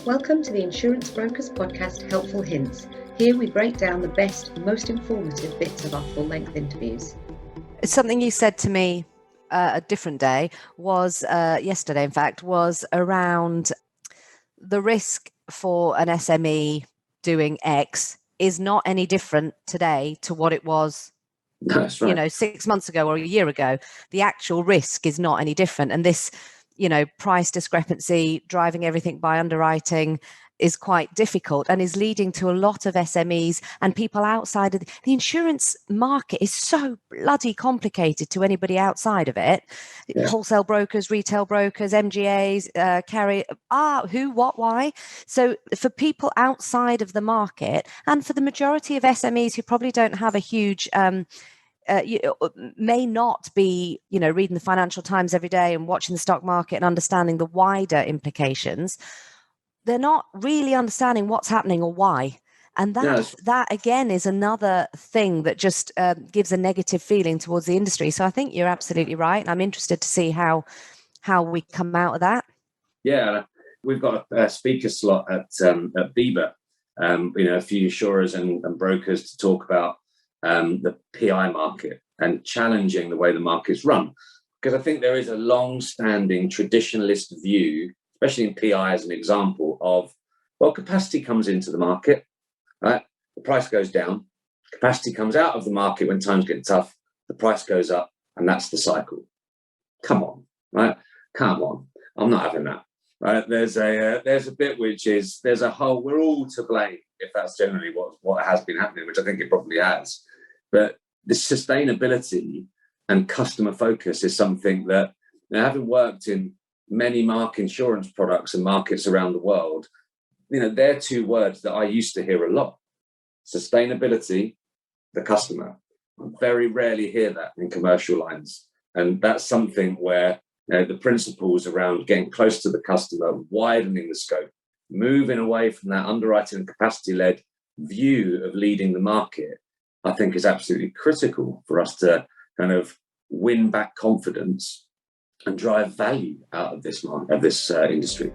Welcome to the Insurance Brokers Podcast, Helpful Hints. Here we break down the best, most informative bits of our full-length interviews. Something you said to me a different day was, yesterday in fact, was around the risk for an SME doing X is not any different today to what it was, That's right. 6 months ago or a year ago. The actual risk is not any different. And this, price discrepancy, driving everything by underwriting is quite difficult and is leading to a lot of SMEs and people outside of the insurance market is so bloody complicated to anybody outside of it. Yeah. Wholesale brokers, retail brokers, MGAs, who, what, why. So for people outside of the market and for the majority of SMEs who probably don't have a huge may not be, reading the Financial Times every day and watching the stock market and understanding the wider implications. They're not really understanding what's happening or why. And that again is another thing that just gives a negative feeling towards the industry. So I think you're absolutely right. And I'm interested to see how we come out of that. Yeah, we've got a speaker slot at Bupa, a few insurers and brokers to talk about the PI market and challenging the way the market's run. Because I think there is a long-standing traditionalist view, especially in PI as an example, of, capacity comes into the market, right? The price goes down. Capacity comes out of the market when times get tough. The price goes up, and that's the cycle. Come on, right? Come on. I'm not having that. Right? There's a bit which is there's a whole. We're all to blame if that's generally what has been happening, which I think it probably has. But the sustainability and customer focus is something that, having worked in many insurance products and markets around the world, they're two words that I used to hear a lot. Sustainability, the customer. I very rarely hear that in commercial lines. And that's something where the principles around getting close to the customer, widening the scope, moving away from that underwriting and capacity-led view of leading the market, I think is absolutely critical for us to kind of win back confidence and drive value out of this industry.